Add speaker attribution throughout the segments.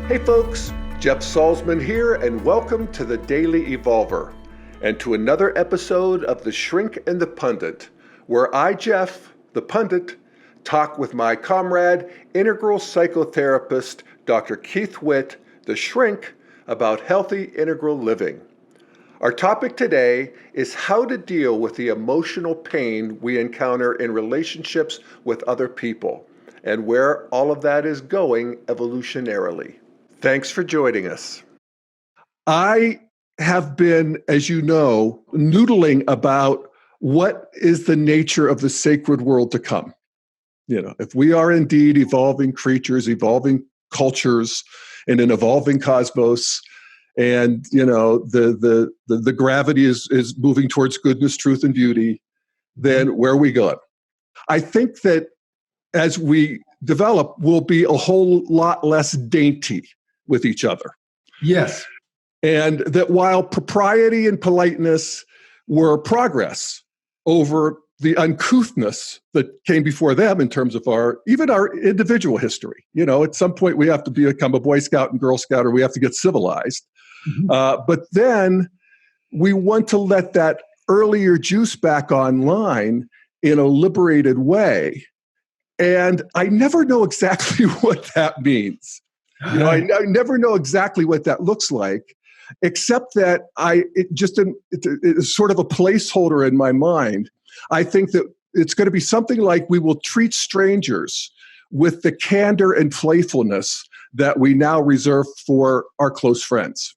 Speaker 1: Hey folks, Jeff Salzman here, and welcome to the Daily Evolver, and to another episode of The Shrink and the Pundit, where I, Jeff, the Pundit, talk with my comrade, integral psychotherapist, Dr. Keith Witt, the Shrink, about healthy integral living. Our topic today is how to deal with the emotional pain we encounter in relationships with other people, and where all of that is going evolutionarily. Thanks for joining us. I have been, as you know, noodling about what is the nature of the sacred world to come. You know, if we are indeed evolving creatures, evolving cultures in an evolving cosmos, and you know the gravity is moving towards goodness, truth, and beauty, then where are we going? I think that as we develop, we'll be a whole lot less dainty with each other.
Speaker 2: Yes.
Speaker 1: And that while propriety and politeness were progress over the uncouthness that came before them in terms of our individual history. You know, at some point we have to become a Boy Scout and Girl Scout, or we have to get civilized. Mm-hmm. But then we want to let that earlier juice back online in a liberated way. And I never know exactly what that means. You know, I never know exactly what that looks like, except that it's sort of a placeholder in my mind. I think that it's going to be something like we will treat strangers with the candor and playfulness that we now reserve for our close friends,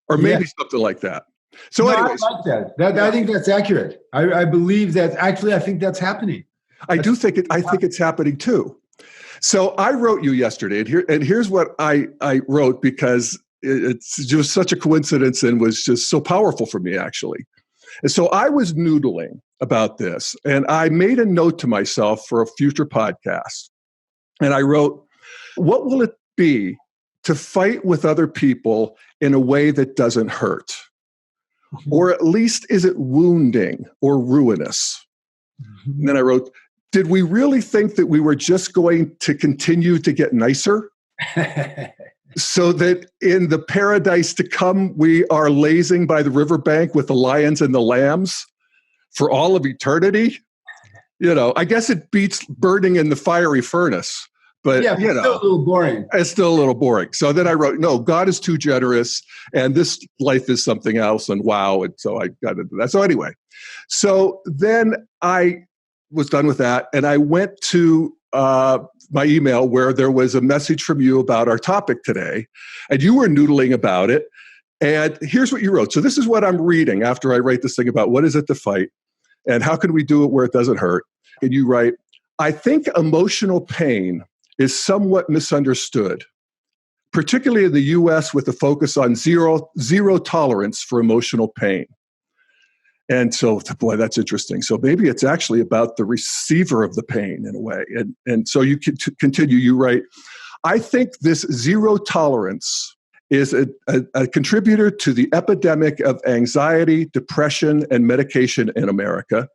Speaker 1: or maybe something like that. So, anyways,
Speaker 2: I like that. I think that's accurate. I believe that. Actually, I think that's happening.
Speaker 1: I think it's happening too. So I wrote you yesterday, and here's what I wrote, because it's just such a coincidence and was just so powerful for me, actually. And so I was noodling about this, and I made a note to myself for a future podcast. And I wrote, what will it be to fight with other people in a way that doesn't hurt? Mm-hmm. Or at least, is it wounding or ruinous? Mm-hmm. And then I wrote, did we really think that we were just going to continue to get nicer? So that in the paradise to come, we are lazing by the riverbank with the lions and the lambs for all of eternity? You know, I guess it beats burning in the fiery furnace. But,
Speaker 2: yeah,
Speaker 1: you know,
Speaker 2: still a little boring.
Speaker 1: It's still a little boring. So then I wrote, no, God is too generous, and this life is something else, and wow. And so I got into that. So anyway, so then I was done with that, and I went to my email where there was a message from you about our topic today, and you were noodling about it. And here's what you wrote. So this is what I'm reading after I write this thing about what is it to fight, and how can we do it where it doesn't hurt. And you write, I think emotional pain is somewhat misunderstood, particularly in the US with a focus on zero tolerance for emotional pain. And so, boy, that's interesting. So maybe it's actually about the receiver of the pain in a way. And so you continue, you write, I think this zero tolerance is a contributor to the epidemic of anxiety, depression, and medication in America,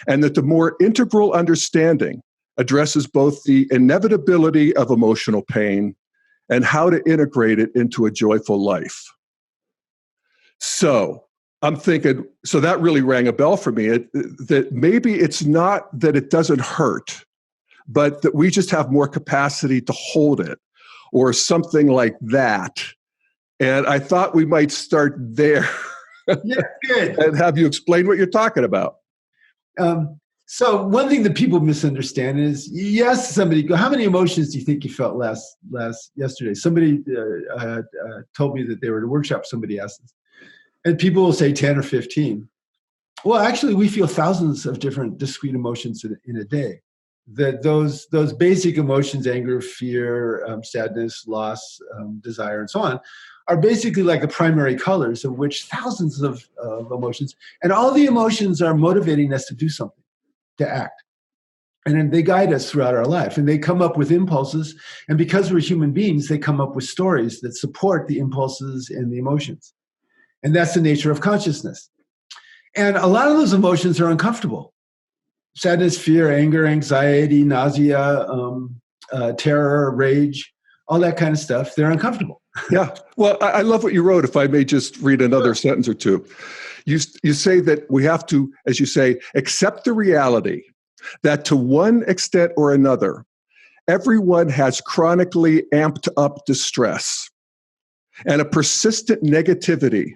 Speaker 1: and that the more integral understanding addresses both the inevitability of emotional pain and how to integrate it into a joyful life. So I'm thinking, so that really rang a bell for me, that maybe it's not that it doesn't hurt, but that we just have more capacity to hold it, or something like that. And I thought we might start there.
Speaker 2: Yeah, good.
Speaker 1: And have you explain what you're talking about.
Speaker 2: So one thing that people misunderstand is, you ask somebody, how many emotions do you think you felt yesterday? Somebody told me that they were at a workshop, somebody asked this. And people will say 10 or 15. Well, actually, we feel thousands of different discrete emotions in a day. That those basic emotions, anger, fear, sadness, loss, desire, and so on, are basically like the primary colors, of which thousands of emotions. And all the emotions are motivating us to do something, to act. And then they guide us throughout our life. And they come up with impulses. And because we're human beings, they come up with stories that support the impulses and the emotions. And that's the nature of consciousness. And a lot of those emotions are uncomfortable. Sadness, fear, anger, anxiety, nausea, terror, rage, all that kind of stuff, they're uncomfortable.
Speaker 1: Yeah. Well, I love what you wrote. If I may just read another sentence or two. You say that we have to, as you say, accept the reality that to one extent or another, everyone has chronically amped up distress and a persistent negativity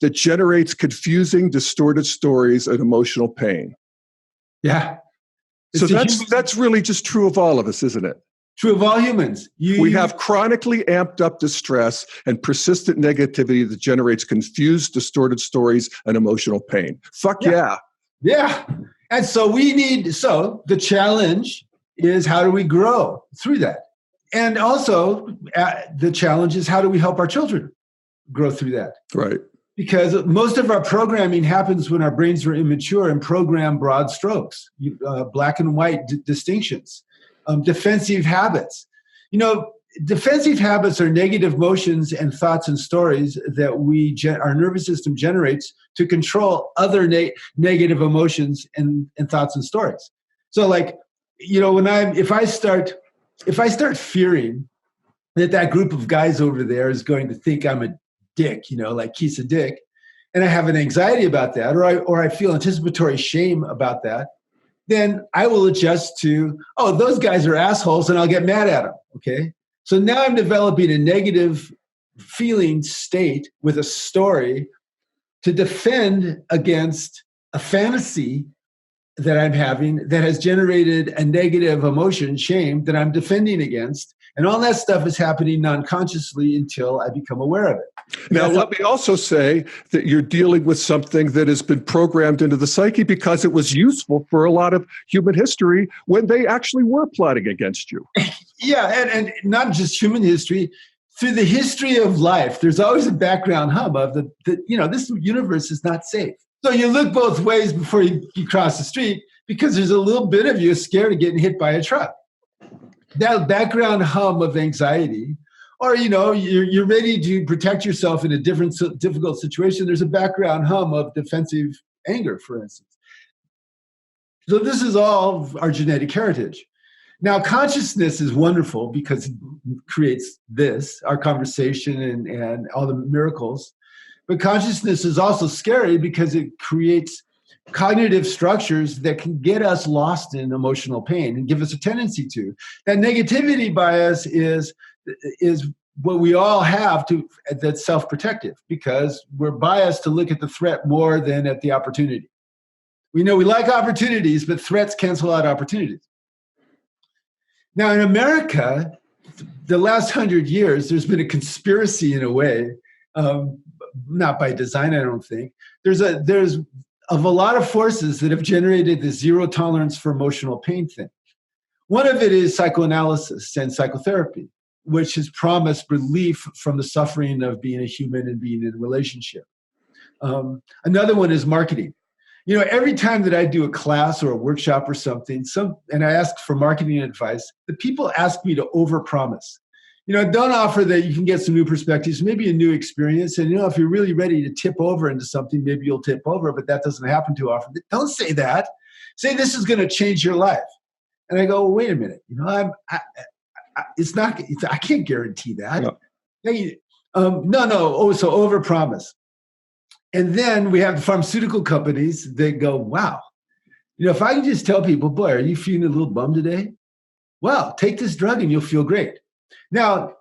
Speaker 1: that generates confusing, distorted stories and emotional pain.
Speaker 2: Yeah.
Speaker 1: So that's really just true of all of us, isn't it?
Speaker 2: True of all humans.
Speaker 1: We have chronically amped up distress and persistent negativity that generates confused, distorted stories and emotional pain. Fuck yeah.
Speaker 2: Yeah. And so the challenge is, how do we grow through that? And also the challenge is, how do we help our children grow through that?
Speaker 1: Right.
Speaker 2: Because most of our programming happens when our brains are immature and program broad strokes, black and white distinctions, defensive habits. Defensive habits are negative emotions and thoughts and stories that our nervous system generates to control other negative emotions and thoughts and stories. So, if I start fearing that group of guys over there is going to think I'm a dick, like Keith's a dick, and I have an anxiety about that, or I feel anticipatory shame about that, then I will adjust to, those guys are assholes, and I'll get mad at them. Okay. So now I'm developing a negative feeling state with a story to defend against a fantasy that I'm having that has generated a negative emotion, shame, that I'm defending against. And all that stuff is happening non-consciously until I become aware of it.
Speaker 1: Now, let me also say that you're dealing with something that has been programmed into the psyche because it was useful for a lot of human history when they actually were plotting against you.
Speaker 2: Yeah, and not just human history. Through the history of life, there's always a background hum of this universe is not safe. So you look both ways before you cross the street, because there's a little bit of you scared of getting hit by a truck. That background hum of anxiety, or you're ready to protect yourself in a difficult situation. There's a background hum of defensive anger, for instance. So this is all our genetic heritage. Now, consciousness is wonderful because it creates our conversation and all the miracles. But consciousness is also scary because it creates cognitive structures that can get us lost in emotional pain and give us a tendency to. That negativity bias is what we all have that's self-protective, because we're biased to look at the threat more than at the opportunity. We know we like opportunities, but threats cancel out opportunities. Now, in America, the last 100 years, there's been a conspiracy in a way, not by design, I don't think. There's a lot of forces that have generated the zero tolerance for emotional pain thing. One of it is psychoanalysis and psychotherapy, which has promised relief from the suffering of being a human and being in a relationship. Another one is marketing. Every time that I do a class or a workshop or something, and I ask for marketing advice, the people ask me to overpromise. Don't offer that you can get some new perspectives, maybe a new experience. And, if you're really ready to tip over into something, maybe you'll tip over, but that doesn't happen too often. Don't say that. Say this is going to change your life. And I go, well, wait a minute. It's not, I can't guarantee that. No. So overpromise. And then we have the pharmaceutical companies that go, wow, if I can just tell people, boy, are you feeling a little bummed today? Well, take this drug and you'll feel great. Now,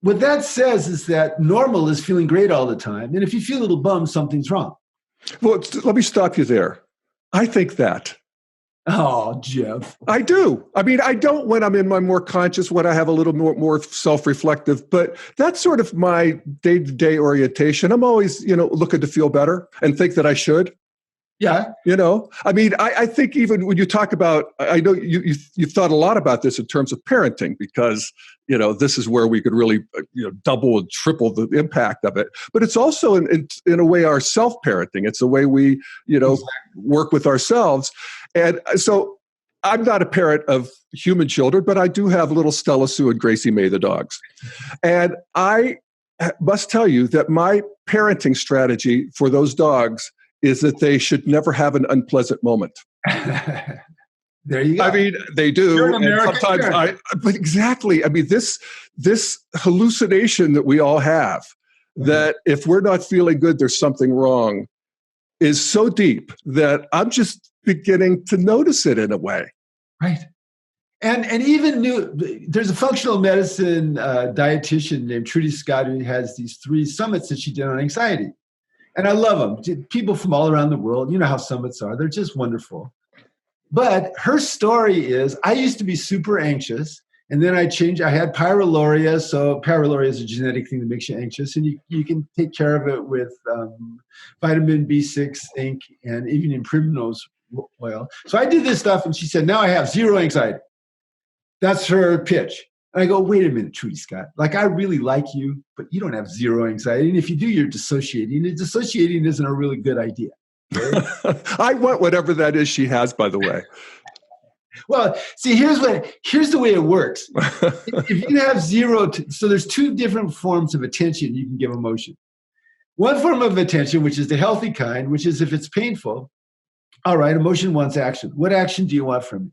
Speaker 2: what that says is that normal is feeling great all the time. And if you feel a little bummed, something's wrong.
Speaker 1: Well, let me stop you there. I think that.
Speaker 2: Oh, Jeff.
Speaker 1: I do. I mean, I don't when I'm in my more conscious, when I have a little more self-reflective, but that's sort of my day-to-day orientation. I'm always, looking to feel better and think that I should.
Speaker 2: Yeah.
Speaker 1: I mean, I think even when you talk about, I know you've thought a lot about this in terms of parenting, because, this is where we could really, double and triple the impact of it. But it's also in a way our self-parenting. It's the way we, work with ourselves. And so I'm not a parent of human children, but I do have little Stella Sue and Gracie May, the dogs. And I must tell you that my parenting strategy for those dogs is that they should never have an unpleasant moment.
Speaker 2: There you go.
Speaker 1: I mean, they do.
Speaker 2: You're an
Speaker 1: And
Speaker 2: American
Speaker 1: sometimes but exactly. I mean, this hallucination that we all have, that if we're not feeling good, there's something wrong, is so deep that I'm just beginning to notice it in a way.
Speaker 2: Right. And even there's a functional medicine dietitian named Trudy Scott who has these 3 summits that she did on anxiety. And I love them. People from all around the world, you know how summits are. They're just wonderful. But her story is, I used to be super anxious, and then I had pyroluria. So pyroluria is a genetic thing that makes you anxious, and you can take care of it with vitamin B6, zinc, and even in primrose oil. So I did this stuff, and she said, now I have 0 anxiety. That's her pitch. And I go, wait a minute, Trudy Scott. Like, I really like you, but you don't have 0 anxiety. And if you do, you're dissociating. And dissociating isn't a really good idea. Okay?
Speaker 1: I want whatever that is she has, by the way.
Speaker 2: Well, see, here's the way it works. If you have 0, so there's 2 different forms of attention you can give emotion. One form of attention, which is the healthy kind, which is if it's painful, all right, emotion wants action. What action do you want from me?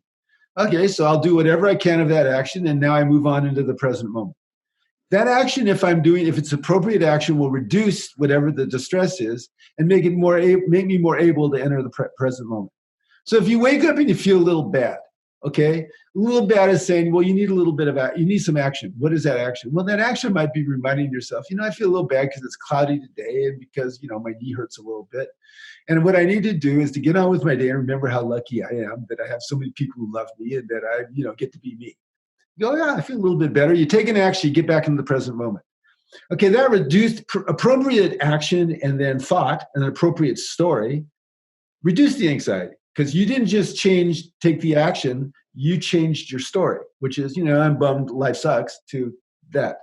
Speaker 2: Okay, so I'll do whatever I can of that action, and now I move on into the present moment. That action, if it's appropriate action, will reduce whatever the distress is and make me more able to enter the present moment. So if you wake up and you feel a little bad, okay, a little bad is saying, well, you need you need some action. What is that action? Well, that action might be reminding yourself, I feel a little bad because it's cloudy today and because, my knee hurts a little bit. And what I need to do is to get on with my day and remember how lucky I am that I have so many people who love me and that I, get to be me. You go, yeah, I feel a little bit better. You take an action, you get back into the present moment. Okay, that reduced appropriate action and then thought and an appropriate story reduced the anxiety because you didn't just take the action, you changed your story, which is, I'm bummed, life sucks, to that.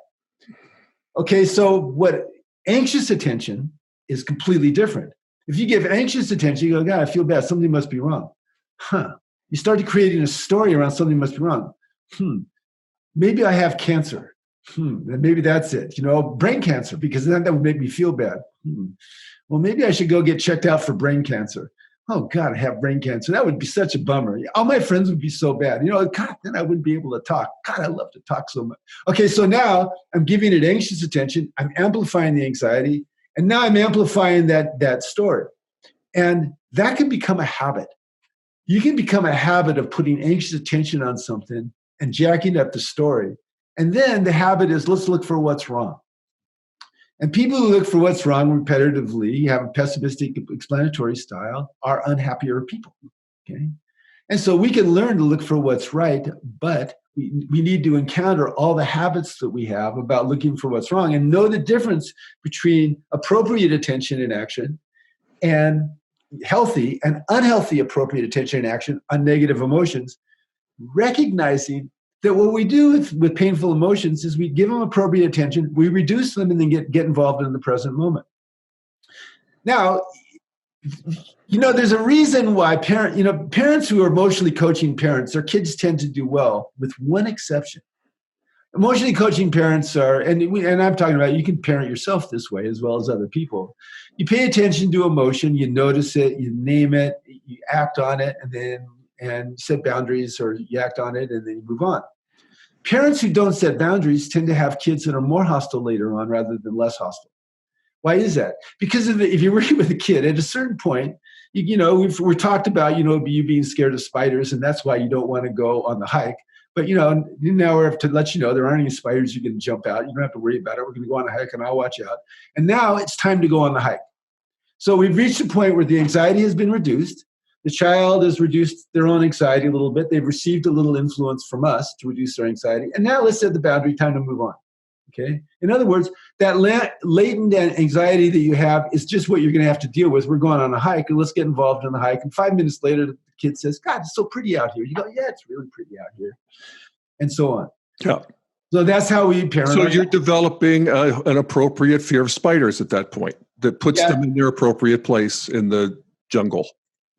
Speaker 2: Okay, so what anxious attention is completely different. If you give anxious attention, you go, God, I feel bad. Something must be wrong. You start creating a story around something must be wrong. Maybe I have cancer. And maybe that's it. Brain cancer, because then that would make me feel bad. Well, maybe I should go get checked out for brain cancer. Oh, God, I have brain cancer. That would be such a bummer. All my friends would be so bad. God, then I wouldn't be able to talk. God, I love to talk so much. Okay, so now I'm giving it anxious attention. I'm amplifying the anxiety. And now I'm amplifying that story. And that can become a habit. You can become a habit of putting anxious attention on something and jacking up the story. And then the habit is, let's look for what's wrong. And people who look for what's wrong repetitively, have a pessimistic explanatory style, are unhappier people. Okay? And so we can learn to look for what's right, but we need to encounter all the habits that we have about looking for what's wrong and know the difference between appropriate attention and action and healthy and unhealthy appropriate attention and action on negative emotions, recognizing that what we do with painful emotions is we give them appropriate attention, we reduce them, and then get involved in the present moment. Now, there's a reason why parents who are emotionally coaching parents, their kids tend to do well, with one exception. Emotionally coaching parents are, and I'm talking about, you can parent yourself this way as well as other people. You pay attention to emotion, you notice it, you name it, you act on it, and set boundaries, or you act on it and then you move on. Parents who don't set boundaries tend to have kids that are more hostile later on rather than less hostile. Why is that? Because if you're working with a kid, at a certain point, we've talked about, you being scared of spiders, and that's why you don't want to go on the hike. But, now we have to let you know there aren't any spiders you're going to jump out. You don't have to worry about it. We're going to go on a hike, and I'll watch out. And now it's time to go on the hike. So we've reached a point where the anxiety has been reduced. The child has reduced their own anxiety a little bit. They've received a little influence from us to reduce their anxiety. And now let's set the boundary, time to move on. Okay. In other words, that latent anxiety that you have is just what you're going to have to deal with. We're going on a hike, and let's get involved in the hike. And 5 minutes later, the kid says, God, it's so pretty out here. You go, yeah, it's really pretty out here. And so on.
Speaker 1: Yeah.
Speaker 2: So that's how we parent.
Speaker 1: So you're developing an appropriate fear of spiders at that point that puts them in their appropriate place in the jungle.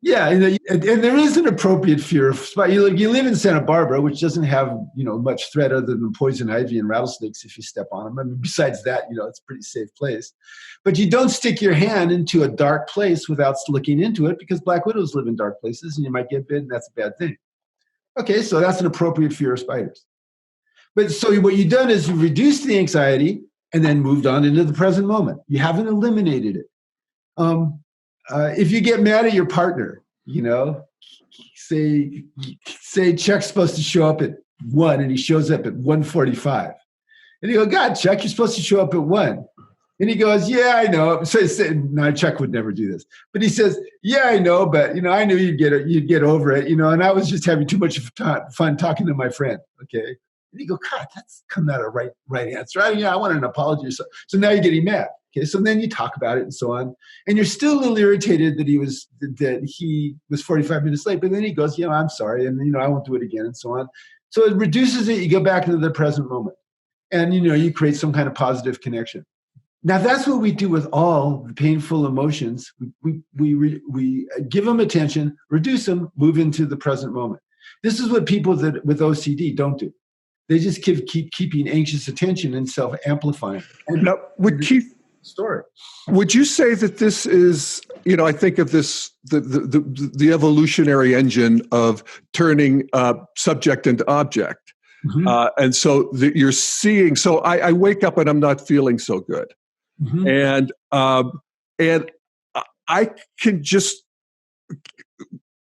Speaker 2: Yeah, and there is an appropriate fear of spiders. You live in Santa Barbara, which doesn't have much threat other than poison ivy and rattlesnakes if you step on them. I mean, besides that, it's a pretty safe place. But you don't stick your hand into a dark place without looking into it, because black widows live in dark places, and you might get bit, and that's a bad thing. Okay, so that's an appropriate fear of spiders. But so what you've done is you've reduced the anxiety and then moved on into the present moment. You haven't eliminated it. If you get mad at your partner, say Chuck's supposed to show up at 1 and he shows up at 1:45. And you go, God, Chuck, you're supposed to show up at 1. And he goes, yeah, I know. So no, Chuck would never do this. But he says, yeah, I know, but I knew you'd get over it, and I was just having too much fun talking to my friend. Okay. And you go, God, that's come out a right answer. I want an apology. So now you're getting mad. Okay. So then you talk about it and so on. And you're still a little irritated that he was 45 minutes late. But then he goes, I'm sorry. And, I won't do it again and so on. So it reduces it. You go back into the present moment. And, you create some kind of positive connection. Now, that's what we do with all the painful emotions. We give them attention, reduce them, move into the present moment. This is what people that with OCD don't do. They just keep keeping anxious attention and self-amplifying.
Speaker 1: Now, would you say that this is, I think of this, the evolutionary engine of turning subject into object. Mm-hmm. And so you're seeing, so I wake up and I'm not feeling so good. Mm-hmm. And I can just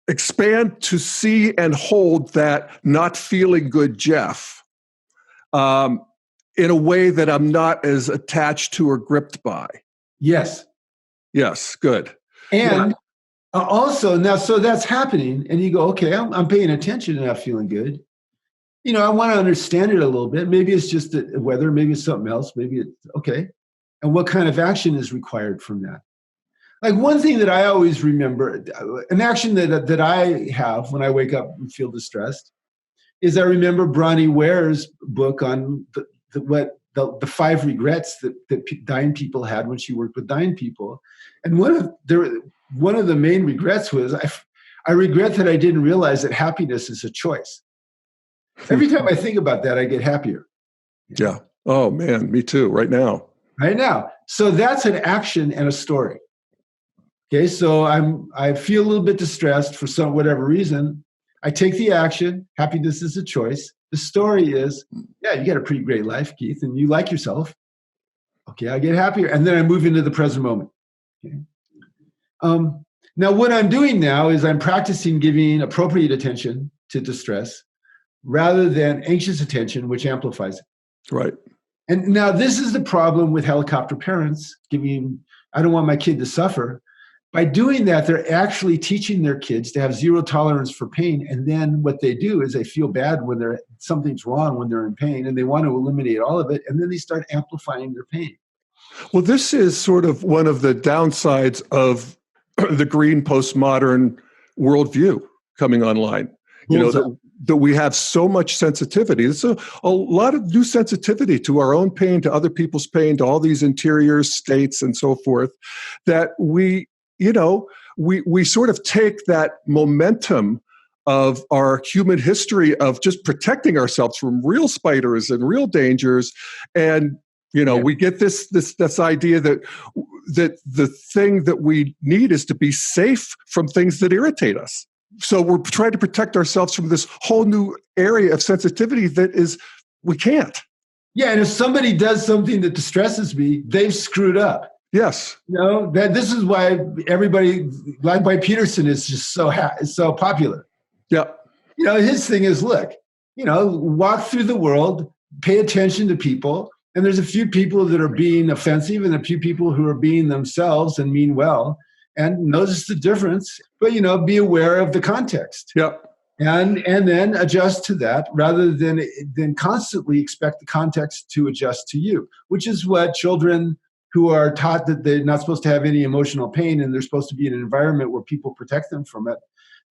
Speaker 1: expand to see and hold that not feeling good Jeff in a way that I'm not as attached to or gripped by.
Speaker 2: Yes.
Speaker 1: Yes, good.
Speaker 2: And also now, so that's happening and you go, okay, I'm paying attention and not feeling good. I want to understand it a little bit. Maybe it's just the weather, maybe it's something else, maybe it's okay. And what kind of action is required from that? Like one thing that I always remember, an action that I have when I wake up and feel distressed, is I remember Bronnie Ware's book on the 5 regrets that dying people had when she worked with dying people. And one of the main regrets was I regret that I didn't realize that happiness is a choice. Every time I think about that, I get happier.
Speaker 1: Yeah. Oh man, me too. Right now. So that's an action and a story. Okay. So I feel a little bit distressed for whatever reason. I take the action. Happiness is a choice. The story is, you got a pretty great life, Keith, and you like yourself. Okay. I get happier. And then I move into the present moment. Okay. Now what I'm doing now is I'm practicing giving appropriate attention to distress rather than anxious attention, which amplifies it. Right.
Speaker 2: And now this is the problem with helicopter parents I don't want my kid to suffer. By doing that, they're actually teaching their kids to have zero tolerance for pain. And then what they do is they feel bad when something's wrong, when they're in pain, and they want to eliminate all of it. And then they start amplifying their pain.
Speaker 1: Well, this is sort of one of the downsides of the green postmodern worldview coming online. That we have so much sensitivity. There's a lot of new sensitivity to our own pain, to other people's pain, to all these interior states and so forth, that we sort of take that momentum of our human history of just protecting ourselves from real spiders and real dangers. And, we get this idea that the thing that we need is to be safe from things that irritate us. So we're trying to protect ourselves from this whole new area of sensitivity we can't.
Speaker 2: Yeah, and if somebody does something that distresses me, they've screwed up.
Speaker 1: Yes.
Speaker 2: This is why everybody, like why Peterson is just so popular.
Speaker 1: Yeah.
Speaker 2: His thing is, look, walk through the world, pay attention to people, and there's a few people that are being offensive and a few people who are being themselves and mean well. And notice the difference, but be aware of the context.
Speaker 1: Yep.
Speaker 2: And then adjust to that rather than constantly expect the context to adjust to you, which is what children who are taught that they're not supposed to have any emotional pain and they're supposed to be in an environment where people protect them from it.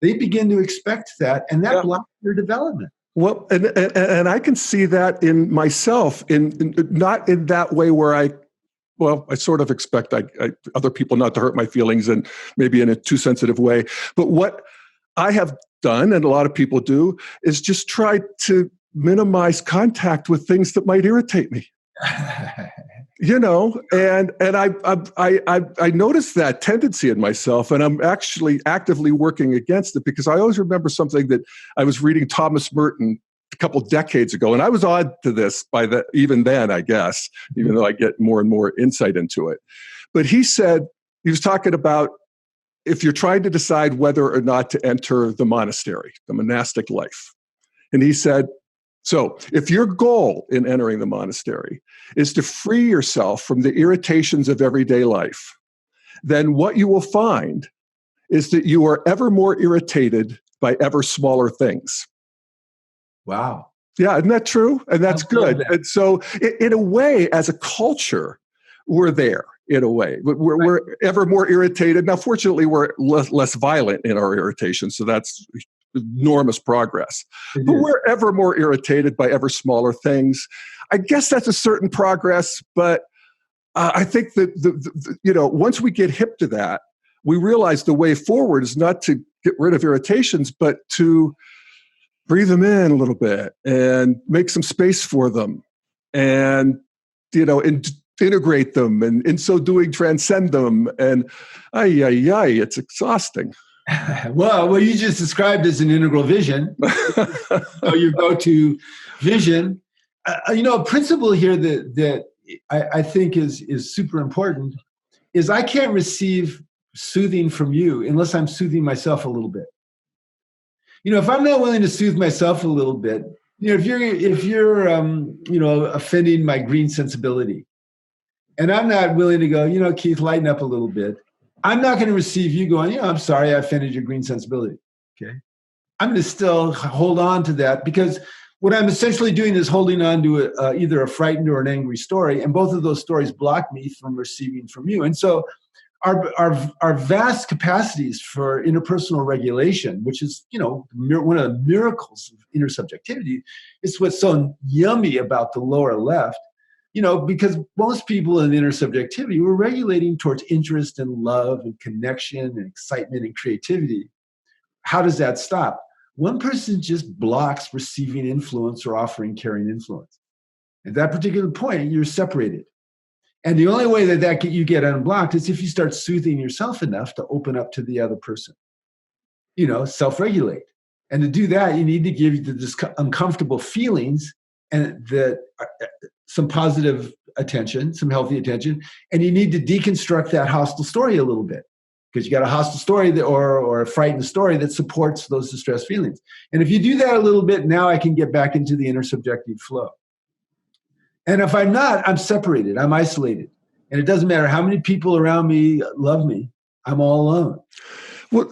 Speaker 2: They begin to expect that, and that blocks their development.
Speaker 1: Well, and I can see that in myself, in not in that way where I sort of expect other people not to hurt my feelings and maybe in a too sensitive way. But what I have done, and a lot of people do, is just try to minimize contact with things that might irritate me. I noticed that tendency in myself, and I'm actually actively working against it, because I always remember something that I was reading Thomas Merton a couple decades ago, and I was odd to this even then, I guess, even though I get more and more insight into it. But he was talking about if you're trying to decide whether or not to enter the monastery, the monastic life. And he said, so if your goal in entering the monastery is to free yourself from the irritations of everyday life, then what you will find is that you are ever more irritated by ever smaller things.
Speaker 2: Wow.
Speaker 1: Yeah, isn't that true? And that's good. And so in a way, as a culture, we're there. In a way, we're ever more irritated. Now, fortunately, we're less violent in our irritation, so that's enormous progress. But we're ever more irritated by ever smaller things. I guess that's a certain progress, but I think that once we get hip to that, we realize the way forward is not to get rid of irritations, but to breathe them in a little bit and make some space for them, and integrate them, and in so doing transcend them. And it's exhausting.
Speaker 2: Well, what you just described as an integral vision, your go-to vision. A principle here that I think is super important is I can't receive soothing from you unless I'm soothing myself a little bit. If I'm not willing to soothe myself a little bit, if you're offending my green sensibility, and I'm not willing to go, Keith, lighten up a little bit, I'm not going to receive you going, I'm sorry, I offended your green sensibility. Okay. I'm going to still hold on to that, because what I'm essentially doing is holding on to either a frightened or an angry story. And both of those stories block me from receiving from you. And so our vast capacities for interpersonal regulation, which is, one of the miracles of intersubjectivity, is what's so yummy about the lower left. Because most people in intersubjectivity were regulating towards interest and love and connection and excitement and creativity. How does that stop? One person just blocks receiving influence or offering caring influence. At that particular point, you're separated. And the only way that you get unblocked is if you start soothing yourself enough to open up to the other person. Self-regulate. And to do that, you need to give the uncomfortable feelings and some positive attention, some healthy attention, and you need to deconstruct that hostile story a little bit, because you got a hostile story or a frightened story that supports those distressed feelings. And if you do that a little bit, now I can get back into the intersubjective flow. And if I'm not, I'm separated, I'm isolated. And it doesn't matter how many people around me love me, I'm all alone.
Speaker 1: Well,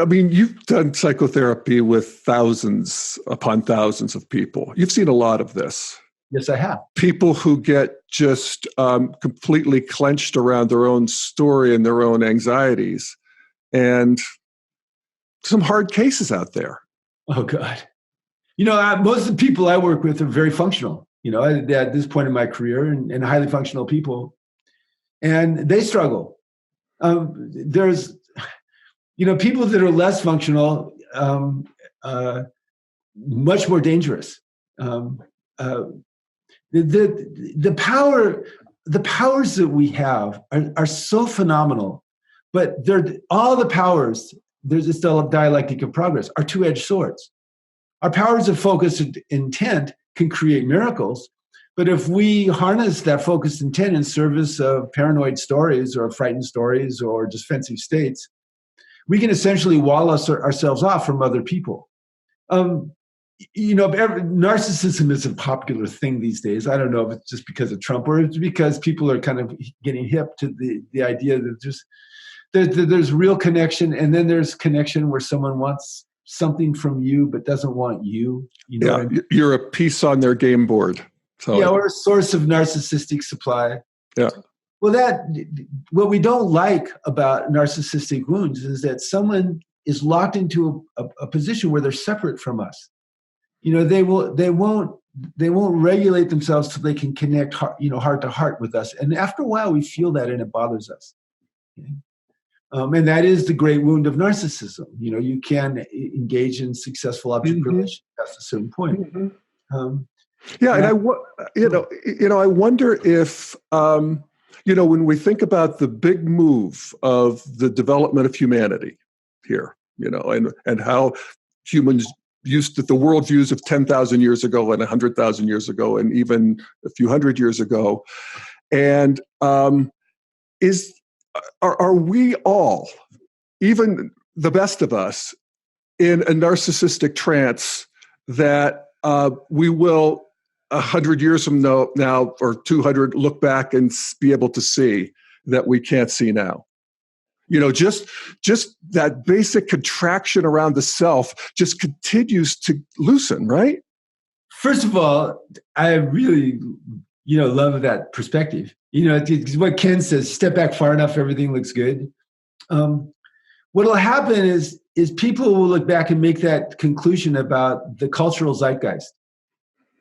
Speaker 1: I mean, you've done psychotherapy with thousands upon thousands of people. You've seen a lot of this.
Speaker 2: Yes, I have.
Speaker 1: People who get just completely clenched around their own story and their own anxieties. And some hard cases out there.
Speaker 2: Oh, God. Most of the people I work with are very functional, at this point in my career, and highly functional people. And they struggle. There's people that are less functional, much more dangerous. The powers that we have are so phenomenal, but all the powers, there's this dialectic of progress, are two-edged swords. Our powers of focused intent can create miracles, but if we harness that focused intent in service of paranoid stories or frightened stories or defensive states, we can essentially wall ourselves off from other people. Narcissism is a popular thing these days. I don't know if it's just because of Trump or it's because people are kind of getting hip to the idea that there's real connection, and then there's connection where someone wants something from you but doesn't want you.
Speaker 1: You're a piece on their game board. So
Speaker 2: or a source of narcissistic supply.
Speaker 1: Yeah.
Speaker 2: Well, what we don't like about narcissistic wounds is that someone is locked into a position where they're separate from us. They won't regulate themselves so they can connect heart to heart with us. And after a while, we feel that, and it bothers us. Okay? And that is the great wound of narcissism. You can engage in successful object relations past a certain point.
Speaker 1: Yeah, and
Speaker 2: And
Speaker 1: I wonder if when we think about the big move of the development of humanity here, and how humans the worldviews of 10,000 years ago and 100,000 years ago and even a few hundred years ago, and are we all, even the best of us, in a narcissistic trance that we will 100 years from now or 200 look back and be able to see that we can't see now? Just that basic contraction around the self just continues to loosen, right?
Speaker 2: first of all, I really, love that perspective. It's what Ken says, step back far enough, everything looks good. What will happen is people will look back and make that conclusion about the cultural zeitgeist.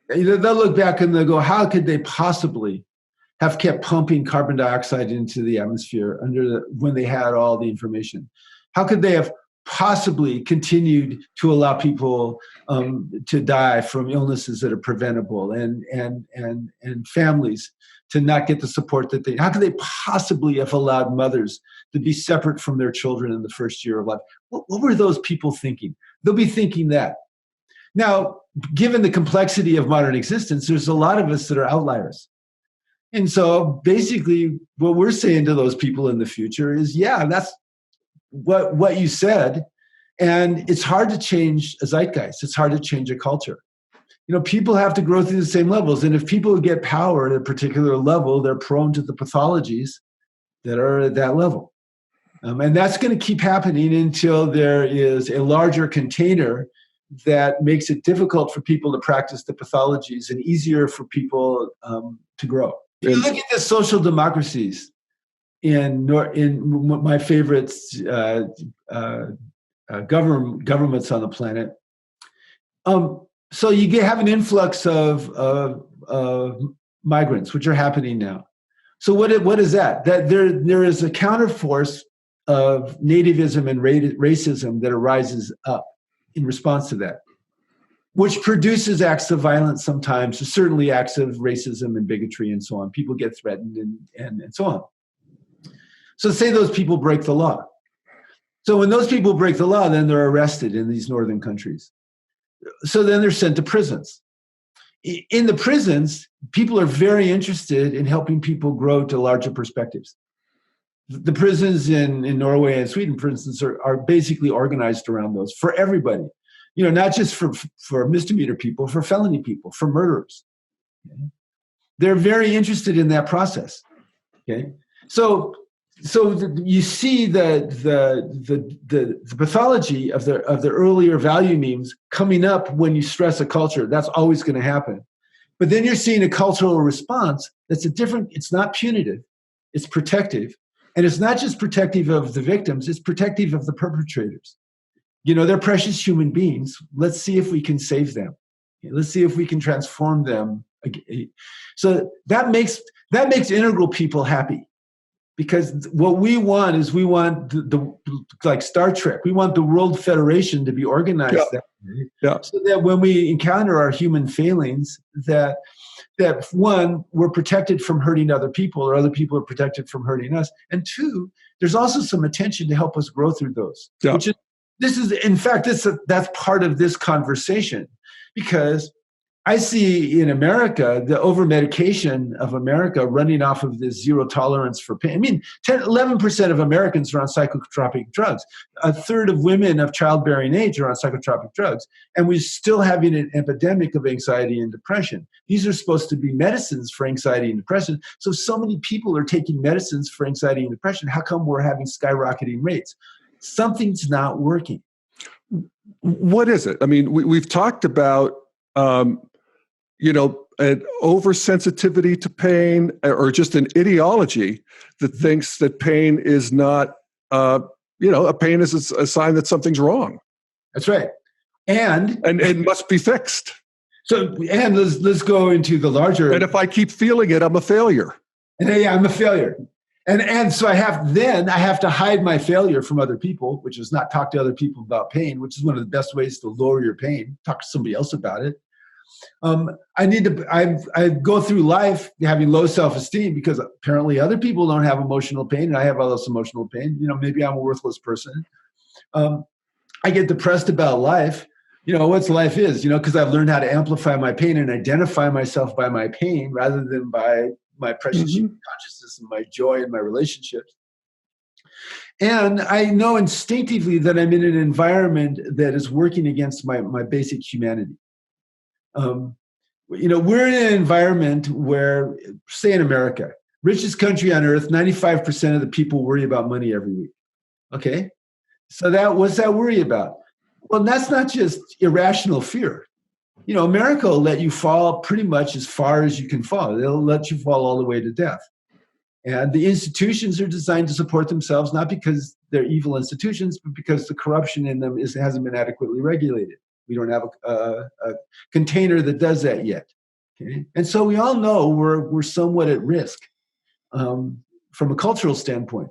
Speaker 2: They'll look back and they'll go, how could they possibly have kept pumping carbon dioxide into the atmosphere when they had all the information? How could they have possibly continued to allow people to die from illnesses that are preventable and families to not get the support that how could they possibly have allowed mothers to be separate from their children in the first year of life? What were those people thinking? They'll be thinking that. Now, given the complexity of modern existence, there's a lot of us that are outliers. And so basically what we're saying to those people in the future is, yeah, that's what you said. And it's hard to change a zeitgeist. It's hard to change a culture. People have to grow through the same levels. And if people get power at a particular level, they're prone to the pathologies that are at that level. And that's going to keep happening until there is a larger container that makes it difficult for people to practice the pathologies and easier for people to grow. If you look at the social democracies in my favorite governments on the planet, so you have an influx of migrants, which are happening now. So what is that? That there is a counterforce of nativism and racism that arises up in response to that, which produces acts of violence sometimes, certainly acts of racism and bigotry and so on. People get threatened and so on. So say those people break the law. So when those people break the law, then they're arrested in these northern countries. So then they're sent to prisons. In the prisons, people are very interested in helping people grow to larger perspectives. The prisons in Norway and Sweden, for instance, are basically organized around those for everybody. Not just for misdemeanor people, for felony people, for murderers. Okay? They're very interested in that process. Okay, so you see the pathology of the earlier value memes coming up when you stress a culture. That's always going to happen. But then you're seeing a cultural response that's it's not punitive, it's protective. And it's not just protective of the victims, it's protective of the perpetrators. They're precious human beings. Let's see if we can save them. Let's see if we can transform them. So that makes integral people happy. Because what we want is the like Star Trek, we want the World Federation to be organized that way. Yeah. So that when we encounter our human failings, that one, we're protected from hurting other people, or other people are protected from hurting us. And two, there's also some attention to help us grow through those. Yeah. That's part of this conversation, because I see in America the over-medication of America running off of this zero tolerance for pain. I mean, 11% of Americans are on psychotropic drugs. A third of women of childbearing age are on psychotropic drugs. And we're still having an epidemic of anxiety and depression. These are supposed to be medicines for anxiety and depression. So many people are taking medicines for anxiety and depression. How come we're having skyrocketing rates? Something's not working.
Speaker 1: What is it? I mean, we've talked about an oversensitivity to pain, or just an ideology that thinks that pain is not, a pain is a sign that something's wrong.
Speaker 2: That's right. And
Speaker 1: it must be fixed.
Speaker 2: So, and let's go into the larger.
Speaker 1: And if I keep feeling it, I'm a failure.
Speaker 2: And I'm a failure. And so I have to hide my failure from other people, which is not talk to other people about pain, which is one of the best ways to lower your pain. Talk to somebody else about it. I go through life having low self-esteem because apparently other people don't have emotional pain and I have all this emotional pain. Maybe I'm a worthless person. I get depressed about life. What's life is, because I've learned how to amplify my pain and identify myself by my pain rather than by my precious human consciousness and my joy and my relationships. And I know instinctively that I'm in an environment that is working against my basic humanity. We're in an environment where, say in America, richest country on earth, 95% of the people worry about money every week. Okay? So what's that worry about? Well, that's not just irrational fear. America will let you fall pretty much as far as you can fall. They'll let you fall all the way to death. And the institutions are designed to support themselves, not because they're evil institutions, but because the corruption in them hasn't been adequately regulated. We don't have a container that does that yet. Okay? And so we all know we're somewhat at risk from a cultural standpoint.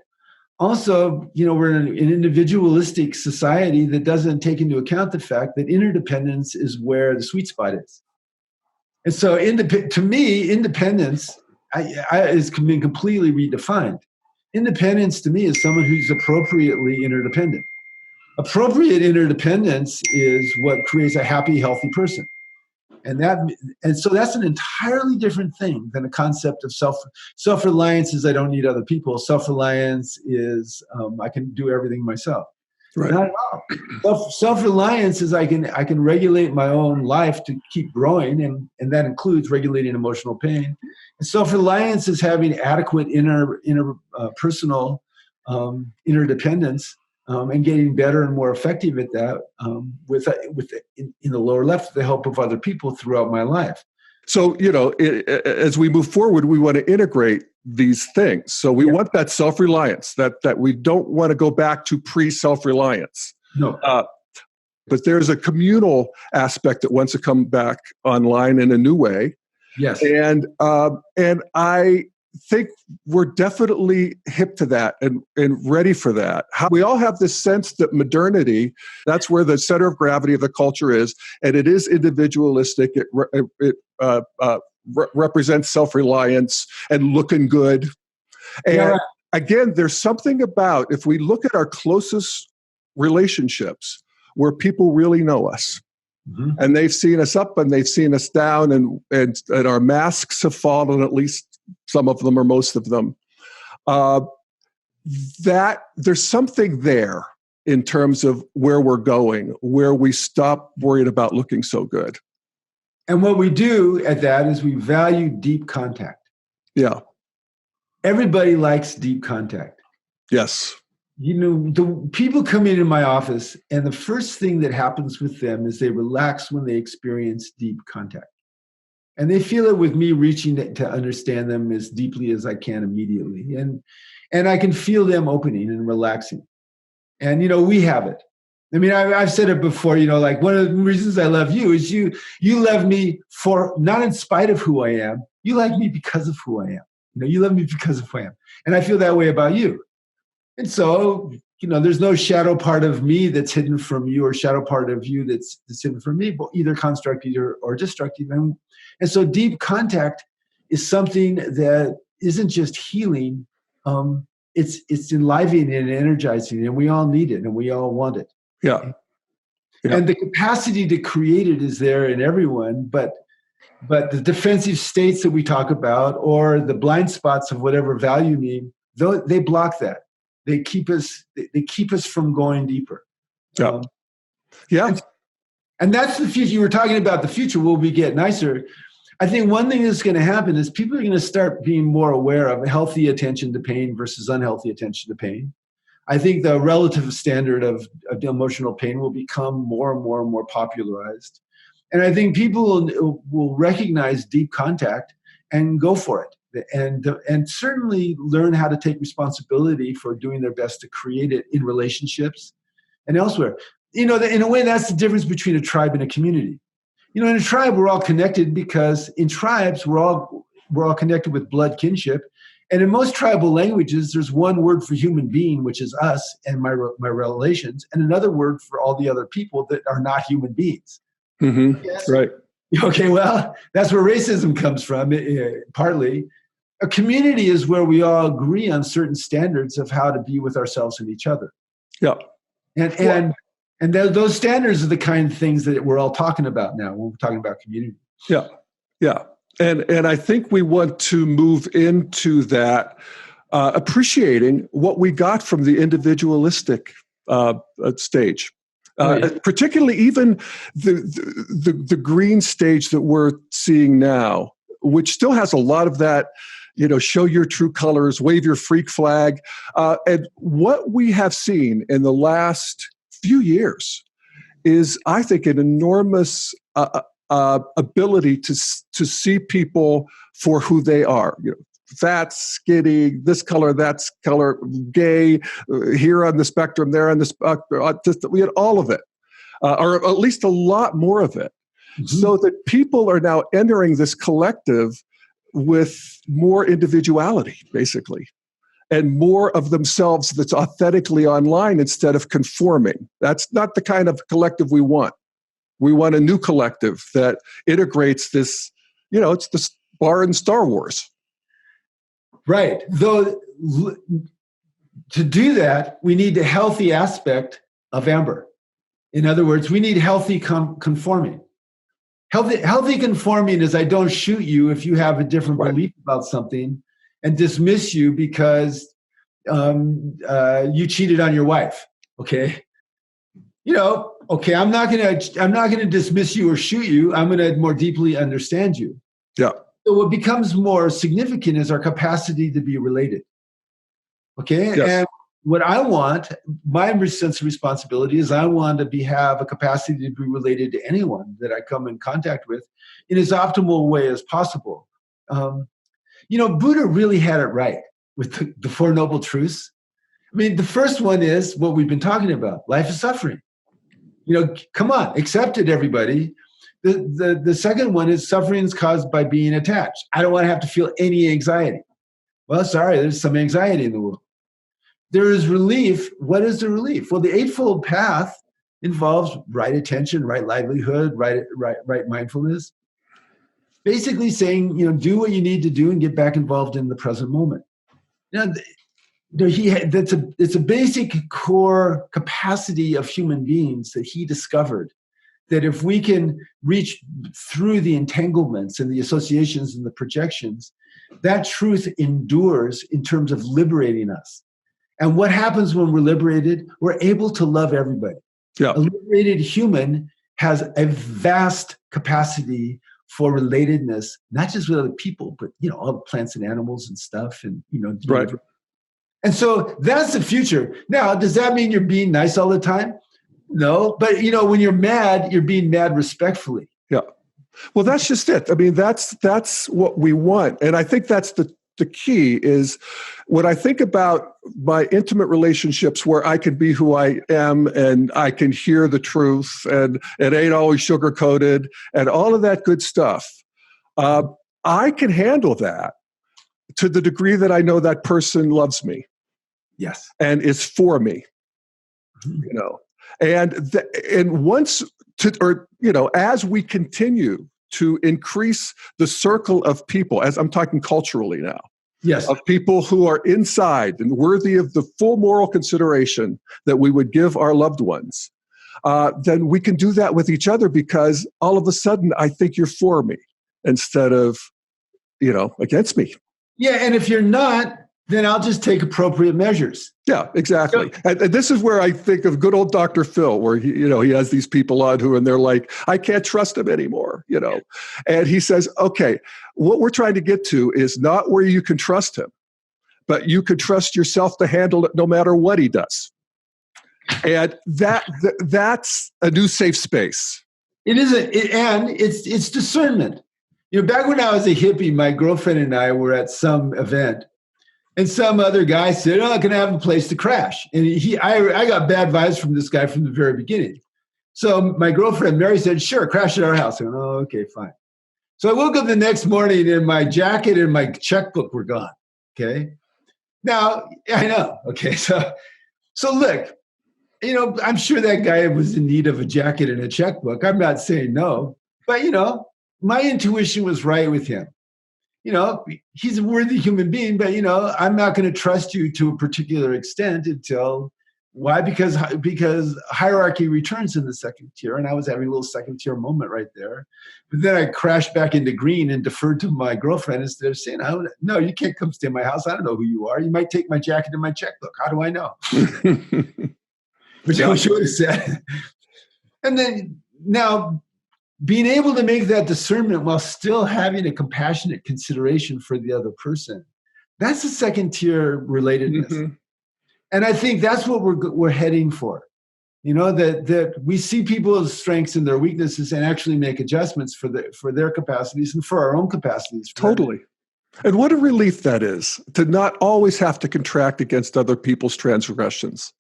Speaker 2: Also, we're in an individualistic society that doesn't take into account the fact that interdependence is where the sweet spot is. And so to me, independence is been completely redefined. Independence to me is someone who's appropriately interdependent. Appropriate interdependence is what creates a happy, healthy person. And so that's an entirely different thing than a concept of self-reliance is I don't need other people. Self-reliance is I can do everything myself. Right. Not at all. Self-reliance is I can regulate my own life to keep growing, and that includes regulating emotional pain. And self-reliance is having adequate interpersonal interdependence. And getting better and more effective at that in the lower left with the help of other people throughout my life.
Speaker 1: So, as we move forward, we want to integrate these things. So we want that self-reliance, that we don't want to go back to pre-self-reliance.
Speaker 2: No.
Speaker 1: But there's a communal aspect that wants to come back online in a new way.
Speaker 2: Yes.
Speaker 1: And I think we're definitely hip to that and ready for that. We all have this sense that modernity, that's where the center of gravity of the culture is, and it is individualistic. It represents self-reliance and looking good. And again, there's something about, if we look at our closest relationships where people really know us, and they've seen us up and they've seen us down, and our masks have fallen, at least some of them or most of them, that there's something there in terms of where we're going, where we stop worrying about looking so good.
Speaker 2: And what we do at that is we value deep contact.
Speaker 1: Yeah.
Speaker 2: Everybody likes deep contact.
Speaker 1: Yes.
Speaker 2: The people come into my office, and the first thing that happens with them is they relax when they experience deep contact. And they feel it with me reaching to understand them as deeply as I can immediately. And I can feel them opening and relaxing. And, we have it. I mean, I've said it before, like one of the reasons I love you is you love me for, not in spite of who I am, you like me because of who I am. You love me because of who I am. And I feel that way about you. And so, there's no shadow part of me that's hidden from you or shadow part of you that's hidden from me, but either constructive or destructive. And so deep contact is something that isn't just healing. It's enlivening and energizing, and we all need it and we all want it.
Speaker 1: Yeah.
Speaker 2: And the capacity to create it is there in everyone, but the defensive states that we talk about or the blind spots of whatever value mean, they block that. They keep us from going deeper.
Speaker 1: Yeah.
Speaker 2: And that's the future. You were talking about the future. Will we get nicer? I think one thing that's going to happen is people are going to start being more aware of healthy attention to pain versus unhealthy attention to pain. I think the relative standard of emotional pain will become more and more and more popularized. And I think people will recognize deep contact and go for it. And certainly learn how to take responsibility for doing their best to create it in relationships and elsewhere. In a way, that's the difference between a tribe and a community. In a tribe, we're all connected because in tribes, we're all connected with blood kinship. And in most tribal languages, there's one word for human being, which is us and my relations, and another word for all the other people that are not human beings.
Speaker 1: Mm-hmm. Yes? Right.
Speaker 2: Okay, well, that's where racism comes from, partly. A community is where we all agree on certain standards of how to be with ourselves and each other.
Speaker 1: Yeah.
Speaker 2: And those standards are the kind of things that we're all talking about now when we're talking about community.
Speaker 1: Yeah. Yeah. And I think we want to move into that, appreciating what we got from the individualistic stage. Particularly even the green stage that we're seeing now, which still has a lot of that, show your true colors, wave your freak flag. And what we have seen in the last few years is, I think, an enormous ability to see people for who they are. Fat, skinny, this color, that color, gay, here on the spectrum, there on the spectrum, we had all of it, or at least a lot more of it, so that people are now entering this collective with more individuality, basically, and more of themselves that's authentically online instead of conforming. That's not the kind of collective we want. We want a new collective that integrates this, it's the bar in Star Wars.
Speaker 2: Right. Though to do that, we need the healthy aspect of Amber. In other words, we need healthy conforming. Healthy conforming is I don't shoot you if you have a different belief about something and dismiss you because you cheated on your wife. Okay. Okay, I'm not gonna dismiss you or shoot you. I'm gonna more deeply understand you.
Speaker 1: Yeah.
Speaker 2: So what becomes more significant is our capacity to be related. Okay? Yes. And what I want, my sense of responsibility is I want to have a capacity to be related to anyone that I come in contact with in as optimal way as possible. Buddha really had it right with the Four Noble Truths. I mean, the first one is what we've been talking about. Life is suffering. Come on, accept it, everybody. The second one is suffering is caused by being attached. I don't want to have to feel any anxiety. Well, sorry, there's some anxiety in the world. There is relief. What is the relief? Well, the Eightfold Path involves right attention, right livelihood, right mindfulness. Basically saying, do what you need to do and get back involved in the present moment. Now, it's a basic core capacity of human beings that he discovered. That if we can reach through the entanglements and the associations and the projections, that truth endures in terms of liberating us. And what happens when we're liberated? We're able to love everybody.
Speaker 1: Yeah.
Speaker 2: A liberated human has a vast capacity for relatedness, not just with other people, but all the plants and animals and stuff, and
Speaker 1: right.
Speaker 2: And so that's the future. Now, does that mean you're being nice all the time? No, but when you're mad, you're being mad respectfully.
Speaker 1: Yeah. Well, that's just it. I mean, that's what we want. And I think that's the key is when I think about my intimate relationships where I can be who I am and I can hear the truth and it ain't always sugar-coated and all of that good stuff. I can handle that to the degree that I know that person loves me.
Speaker 2: Yes.
Speaker 1: And is for me, And once as we continue to increase the circle of people, as I'm talking culturally now,
Speaker 2: yes,
Speaker 1: of people who are inside and worthy of the full moral consideration that we would give our loved ones, then we can do that with each other because all of a sudden I think you're for me instead of, against me.
Speaker 2: Yeah, and if you're not, then I'll just take appropriate measures.
Speaker 1: Yeah, exactly. And this is where I think of good old Dr. Phil, where he has these people on and they're like, I can't trust him anymore, And he says, okay, what we're trying to get to is not where you can trust him, but you can trust yourself to handle it no matter what he does. And that's a new safe space.
Speaker 2: It is, and it's discernment. Back when I was a hippie, my girlfriend and I were at some event. And some other guy said, can I have a place to crash? And I got bad vibes from this guy from the very beginning. So my girlfriend, Mary, said, sure, crash at our house. I went, okay, fine. So I woke up the next morning and my jacket and my checkbook were gone, okay? Now, I know, okay? So look, I'm sure that guy was in need of a jacket and a checkbook. I'm not saying no, but, my intuition was right with him. He's a worthy human being, but, I'm not going to trust you to a particular extent until, why? Because hierarchy returns in the second tier. And I was having a little second tier moment right there. But then I crashed back into green and deferred to my girlfriend instead of saying, no, you can't come stay in my house. I don't know who you are. You might take my jacket and my checkbook. How do I know? Which I wish you would have said. And then now, being able to make that discernment while still having a compassionate consideration for the other person, that's a second tier relatedness. Mm-hmm. And I think that's what we're heading for. That we see people's strengths and their weaknesses and actually make adjustments for their capacities and for our own capacities.
Speaker 1: Totally. And what a relief that is, to not always have to contract against other people's transgressions.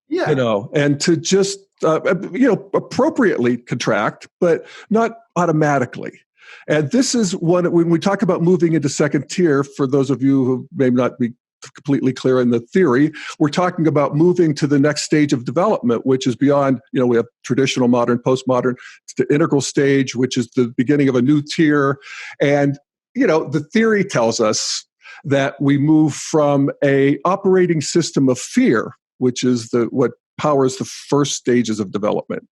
Speaker 2: Yeah.
Speaker 1: And to just, appropriately contract, but not automatically. And this is when we talk about moving into second tier, for those of you who may not be completely clear in the theory, we're talking about moving to the next stage of development, which is beyond, we have traditional, modern, postmodern, the integral stage, which is the beginning of a new tier. And, the theory tells us that we move from a operating system of fear, which is what powers the first stages of development,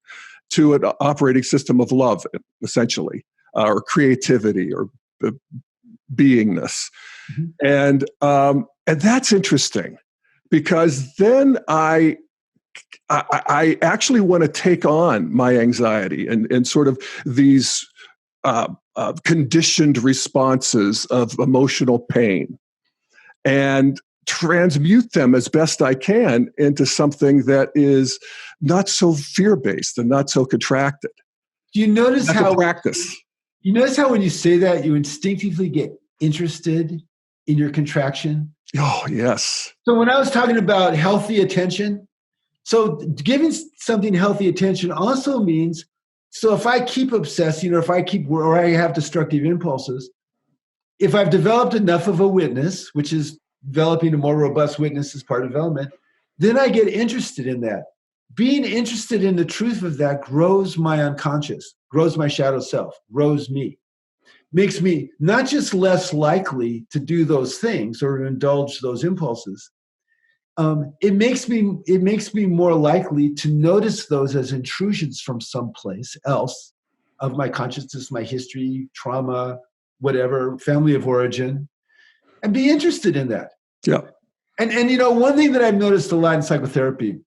Speaker 1: to an operating system of love, essentially, or creativity, or beingness. Mm-hmm. And that's interesting, because then I actually want to take on my anxiety and sort of these conditioned responses of emotional pain, and transmute them as best I can into something that is not so fear-based and not so contracted.
Speaker 2: Do you notice
Speaker 1: That's
Speaker 2: how
Speaker 1: a practice?
Speaker 2: You notice how when you say that, you instinctively get interested in your contraction?
Speaker 1: Oh, yes.
Speaker 2: So when I was talking about healthy attention, so giving something healthy attention also means, so if I keep obsessing, or I have destructive impulses, if I've developed enough of a witness, which is developing a more robust witness as part of development, then I get interested in that. Being interested in the truth of that grows my unconscious, grows my shadow self, grows me, makes me not just less likely to do those things or to indulge those impulses. It makes me more likely to notice those as intrusions from someplace else of my consciousness, my history, trauma, whatever, family of origin, and be interested in that.
Speaker 1: Yeah.
Speaker 2: And one thing that I've noticed a lot in psychotherapy,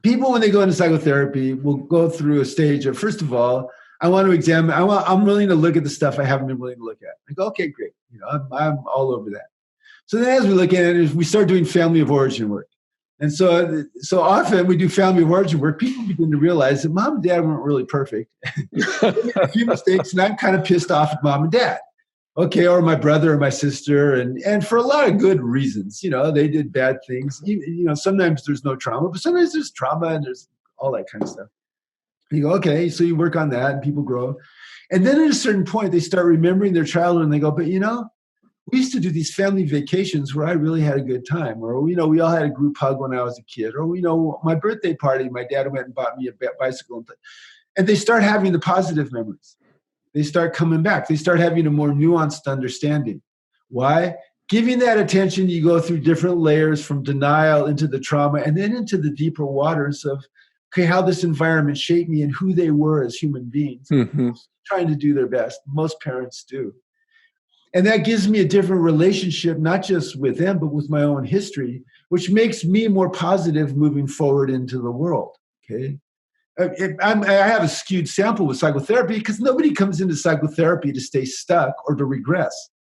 Speaker 2: people, when they go into psychotherapy, will go through a stage of, first of all, I want to examine, I'm willing to look at the stuff I haven't been willing to look at. I go, okay, great. I'm all over that. So then as we look at it, we start doing family of origin work. And so often we do family of origin work, people begin to realize that mom and dad weren't really perfect. They made a few mistakes, and I'm kind of pissed off at mom and dad. Okay, or my brother or my sister, and for a lot of good reasons. They did bad things. Sometimes there's no trauma, but sometimes there's trauma and there's all that kind of stuff. And you go, okay, so you work on that and people grow. And then at a certain point, they start remembering their childhood and they go, but we used to do these family vacations where I really had a good time. Or, we all had a group hug when I was a kid. Or, my birthday party, my dad went and bought me a bicycle. And they start having the positive memories. They start coming back. They start having a more nuanced understanding. Why? Giving that attention, you go through different layers from denial into the trauma and then into the deeper waters of, okay, how this environment shaped me and who they were as human beings. Mm-hmm. Trying to do their best. Most parents do. And that gives me a different relationship, not just with them, but with my own history, which makes me more positive moving forward into the world. Okay. I have a skewed sample with psychotherapy because nobody comes into psychotherapy to stay stuck or to regress.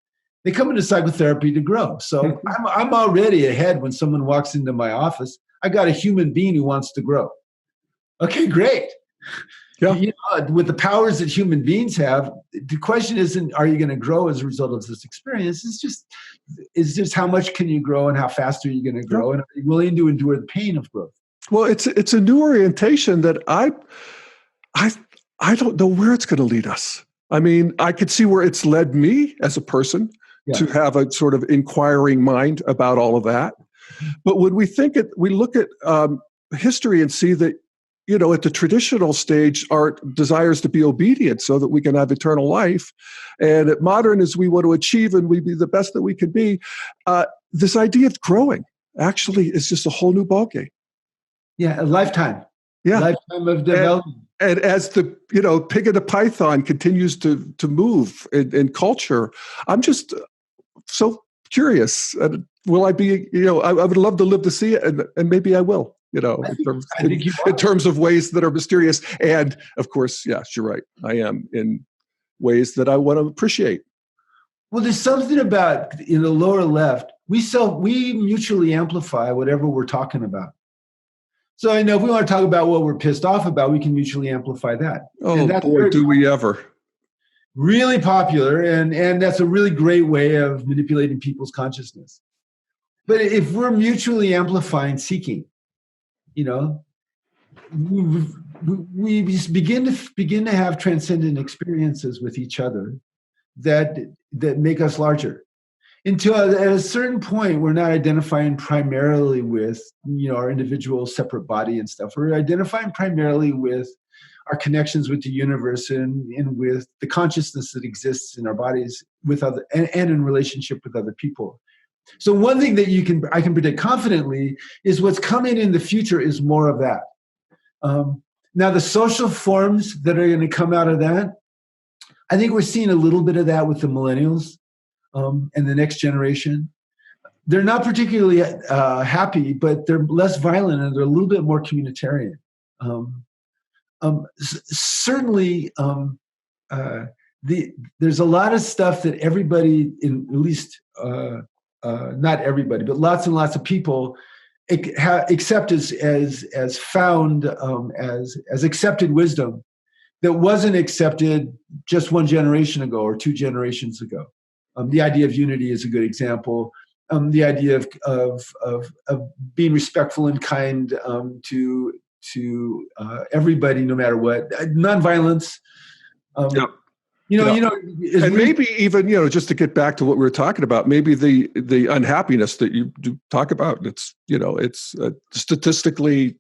Speaker 2: They come into psychotherapy to grow. So I'm already ahead when someone walks into my office. I got a human being who wants to grow. Okay, great. Yeah. With the powers that human beings have, the question isn't, are you going to grow as a result of this experience? It's just how much can you grow and how fast are you going to grow? And are you willing to endure the pain of growth?
Speaker 1: Well, it's a new orientation that I don't know where it's going to lead us. I mean, I could see where it's led me as a person to have a sort of inquiring mind about all of that. But when we look at history and see that at the traditional stage, our desires to be obedient so that we can have eternal life. And at modern, as we want to achieve and we be the best that we can be, this idea of growing actually is just a whole new ballgame.
Speaker 2: Yeah, a lifetime.
Speaker 1: Yeah.
Speaker 2: Lifetime of development.
Speaker 1: And as the pig in the python continues to move in culture, I'm just so curious. Will I be? I would love to live to see it, and maybe I will. In terms of ways that are mysterious, and of course, yes, you're right. I am in ways that I want to appreciate.
Speaker 2: Well, there's something about in the lower left. We mutually amplify whatever we're talking about. So I know if we want to talk about what we're pissed off about, we can mutually amplify that.
Speaker 1: Oh boy, do we ever.
Speaker 2: Really popular, and that's a really great way of manipulating people's consciousness. But if we're mutually amplifying seeking, we just begin to have transcendent experiences with each other that make us larger. Until at a certain point, we're not identifying primarily with our individual separate body and stuff. We're identifying primarily with our connections with the universe and with the consciousness that exists in our bodies with other and in relationship with other people. So one thing that I can predict confidently is what's coming in the future is more of that. Now the social forms that are going to come out of that, I think we're seeing a little bit of that with the millennials. And the next generation, they're not particularly happy, but they're less violent and they're a little bit more communitarian. Certainly, there's a lot of stuff that everybody, at least not everybody, but lots and lots of people accept as found as accepted wisdom that wasn't accepted just one generation ago or two generations ago. The idea of unity is a good example. The idea of being respectful and kind to everybody, no matter what. Nonviolence.
Speaker 1: And maybe even just to get back to what we were talking about, maybe the unhappiness that you do talk about, it's statistically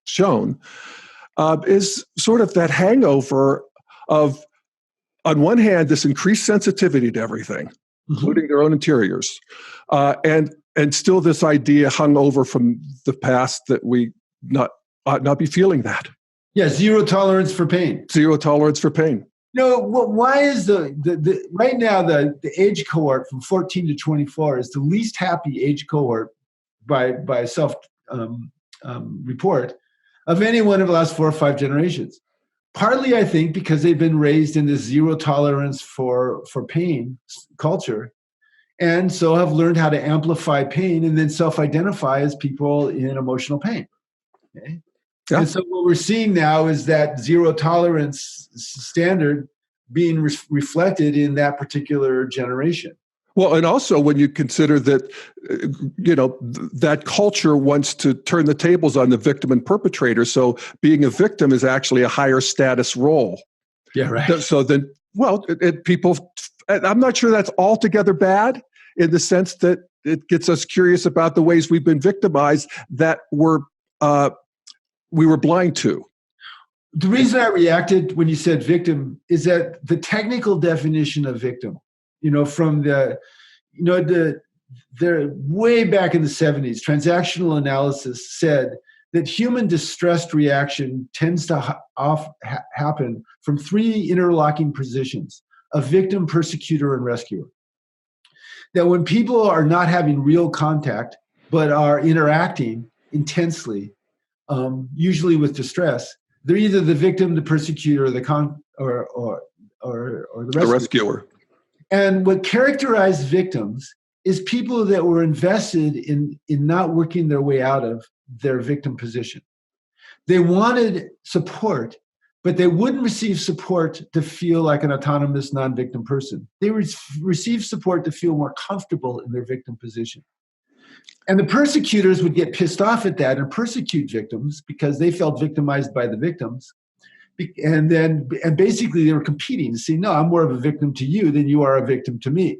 Speaker 1: shown, is sort of that hangover of, on one hand, this increased sensitivity to everything, including their own interiors, and still this idea hung over from the past that we ought not be feeling that.
Speaker 2: Yeah, zero tolerance for pain.
Speaker 1: Zero tolerance for pain.
Speaker 2: Why is the right now the age cohort from 14 to 24 is the least happy age cohort by self report of any one of the last 4 or 5 generations? Partly, I think, because they've been raised in this zero tolerance for pain culture, and so have learned how to amplify pain and then self-identify as people in emotional pain. Okay? Yeah. And so what we're seeing now is that zero tolerance standard being reflected in that particular generation.
Speaker 1: Well, and also when you consider that, that culture wants to turn the tables on the victim and perpetrator. So being a victim is actually a higher status role.
Speaker 2: Yeah, right.
Speaker 1: So then, people, I'm not sure that's altogether bad in the sense that it gets us curious about the ways we've been victimized that we were blind to.
Speaker 2: The reason I reacted when you said victim is that the technical definition of victim, from they're way back in the 70s, transactional analysis said that human distressed reaction tends to happen from 3 interlocking positions: a victim, persecutor, and rescuer. That when people are not having real contact, but are interacting intensely, usually with distress, they're either the victim, the persecutor, or the rescuer. And what characterized victims is people that were invested in not working their way out of their victim position. They wanted support, but they wouldn't receive support to feel like an autonomous, non-victim person. They received support to feel more comfortable in their victim position. And the persecutors would get pissed off at that and persecute victims because they felt victimized by the victims. And basically they were competing to say, no, I'm more of a victim to you than you are a victim to me.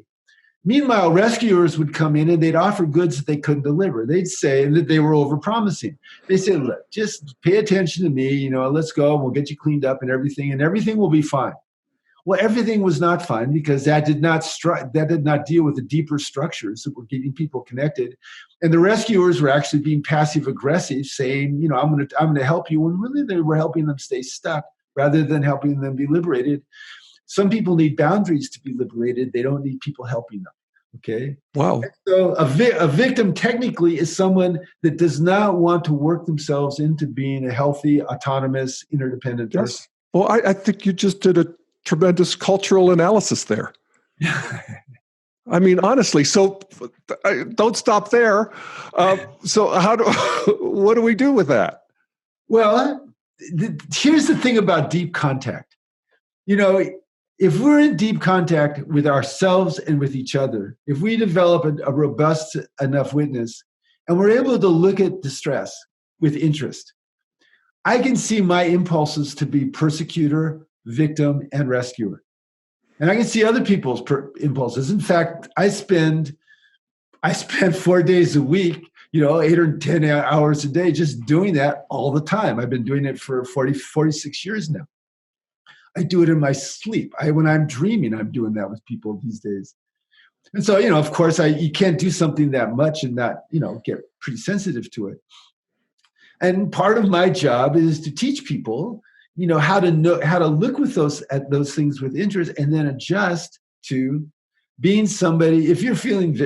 Speaker 2: Meanwhile, rescuers would come in and they'd offer goods that they couldn't deliver. They'd say that they were overpromising. They said, look, just pay attention to me, let's go, and we'll get you cleaned up and everything will be fine. Well, everything was not fine because that did not deal with the deeper structures that were keeping people connected. And the rescuers were actually being passive aggressive, saying, I'm going to help you, when really they were helping them stay stuck rather than helping them be liberated. Some people need boundaries to be liberated. They don't need people helping them. Okay.
Speaker 1: Wow.
Speaker 2: And so a victim technically is someone that does not want to work themselves into being a healthy, autonomous, interdependent person.
Speaker 1: Well, I think you just did a tremendous cultural analysis there. I mean, honestly, so don't stop there. So what do we do with that?
Speaker 2: Well, here's the thing about deep contact. If we're in deep contact with ourselves and with each other, if we develop a robust enough witness and we're able to look at distress with interest, I can see my impulses to be persecutor, victim, and rescuer. And I can see other people's impulses. In fact, I spend 4 days a week, 8 or 10 hours a day, just doing that all the time. I've been doing it for 46 years now. I do it in my sleep. When I'm dreaming, I'm doing that with people these days. And so, of course, you can't do something that much and not, get pretty sensitive to it. And part of my job is to teach people, how to look at those things with interest and then adjust to being somebody. If you're feeling,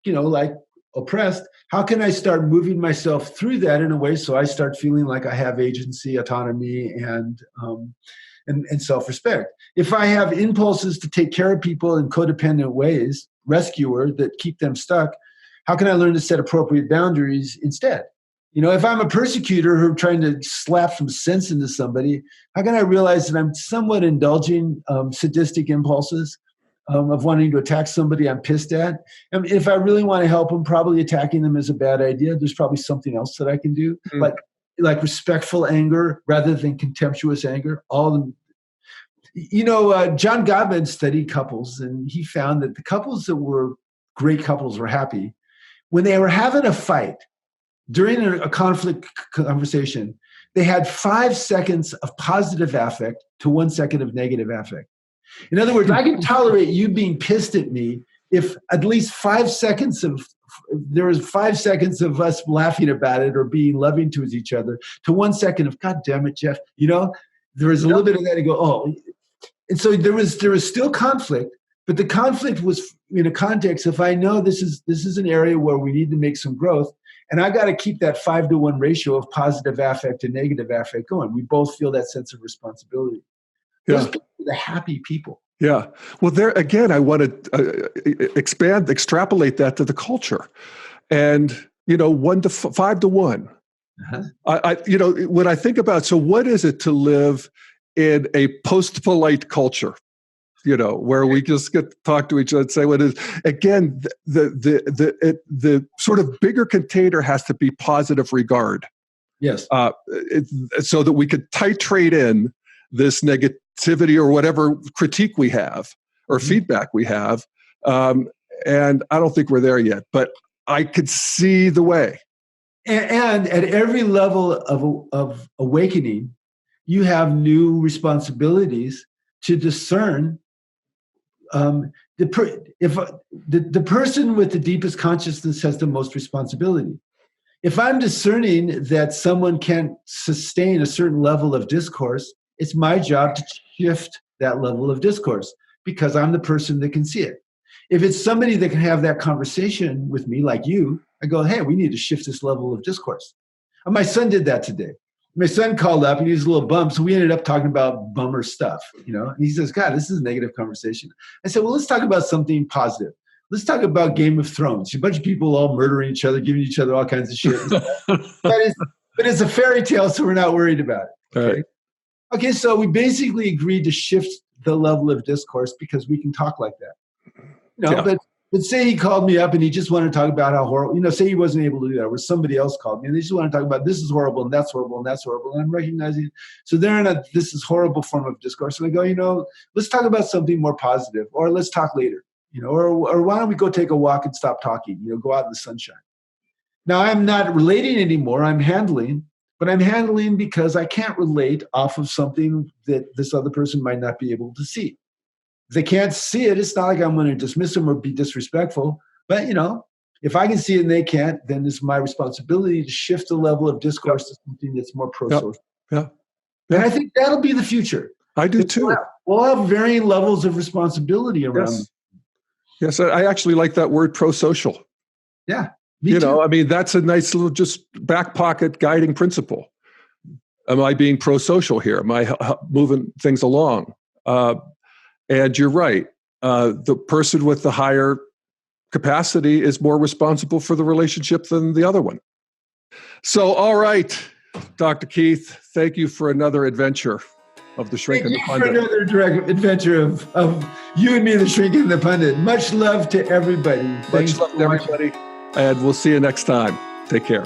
Speaker 2: like oppressed, how can I start moving myself through that in a way so I start feeling like I have agency, autonomy, and self-respect? If I have impulses to take care of people in codependent ways, rescuer, that keep them stuck, how can I learn to set appropriate boundaries instead? If I'm a persecutor who trying to slap some sense into somebody, how can I realize that I'm somewhat indulging sadistic impulses of wanting to attack somebody I'm pissed at? And if I really want to help them, probably attacking them is a bad idea. There's probably something else that I can do, like respectful anger rather than contemptuous anger. John Gottman studied couples, and he found that the couples that were great couples were happy when they were having a fight. During a conflict conversation, they had 5 seconds of positive affect to 1 second of negative affect. In other words, I can tolerate you being pissed at me if at least 5 seconds there was 5 seconds of us laughing about it or being loving towards each other to 1 second of, God damn it, Jeff. There was a little bit of that to go, oh. And so there was still conflict, but the conflict was in a context of, I know this is an area where we need to make some growth. And I got to keep that 5-to-1 ratio of positive affect and negative affect going. We both feel that sense of responsibility. Those people are the happy people.
Speaker 1: Yeah. Well, there again, I want to extrapolate that to the culture, and 5-to-1. Uh-huh. When I think about, so what is it to live in a post-polite culture? Where we just get to talk to each other and say what is. Again, the sort of bigger container has to be positive regard.
Speaker 2: Yes.
Speaker 1: So that we could titrate in this negativity or whatever critique we have or feedback we have. And I don't think we're there yet, but I could see the way.
Speaker 2: And at every level of awakening, you have new responsibilities to discern. The person with the deepest consciousness has the most responsibility. If I'm discerning that someone can't sustain a certain level of discourse, it's my job to shift that level of discourse because I'm the person that can see it. If it's somebody that can have that conversation with me, like you, I go, hey, we need to shift this level of discourse. And my son did that today. My son called up and he was a little bummed. So we ended up talking about bummer stuff, and he says, God, this is a negative conversation. I said, well, let's talk about something positive. Let's talk about Game of Thrones. A bunch of people all murdering each other, giving each other all kinds of shit. But it's a fairy tale, so we're not worried about it. Okay?
Speaker 1: Right.
Speaker 2: Okay, so we basically agreed to shift the level of discourse because we can talk like that. But say he called me up and he just wanted to talk about how horrible, say he wasn't able to do that, or somebody else called me and they just want to talk about this is horrible and that's horrible and that's horrible. And I'm recognizing, so they're in this is horrible form of discourse. And I go, let's talk about something more positive, or let's talk later. or why don't we go take a walk and stop talking, go out in the sunshine. Now, I'm not relating anymore. I'm handling, but I'm handling because I can't relate off of something that this other person might not be able to see. If they can't see it, it's not like I'm going to dismiss them or be disrespectful. But, if I can see it and they can't, then it's my responsibility to shift the level of discourse to something that's more pro-social.
Speaker 1: Yeah.
Speaker 2: And I think that'll be the future.
Speaker 1: I do too.
Speaker 2: We'll have varying levels of responsibility around.
Speaker 1: Yes, I actually like that word pro-social.
Speaker 2: Yeah. Me too.
Speaker 1: That's a nice little just back pocket guiding principle. Am I being pro-social here? Am I moving things along? And you're right. The person with the higher capacity is more responsible for the relationship than the other one. So, all right, Dr. Keith, thank you for another adventure of the Shrink and the Pundit.
Speaker 2: For another direct adventure of you and me, the Shrink and the Pundit. Much love to everybody.
Speaker 1: Much love to everybody. And we'll see you next time. Take care.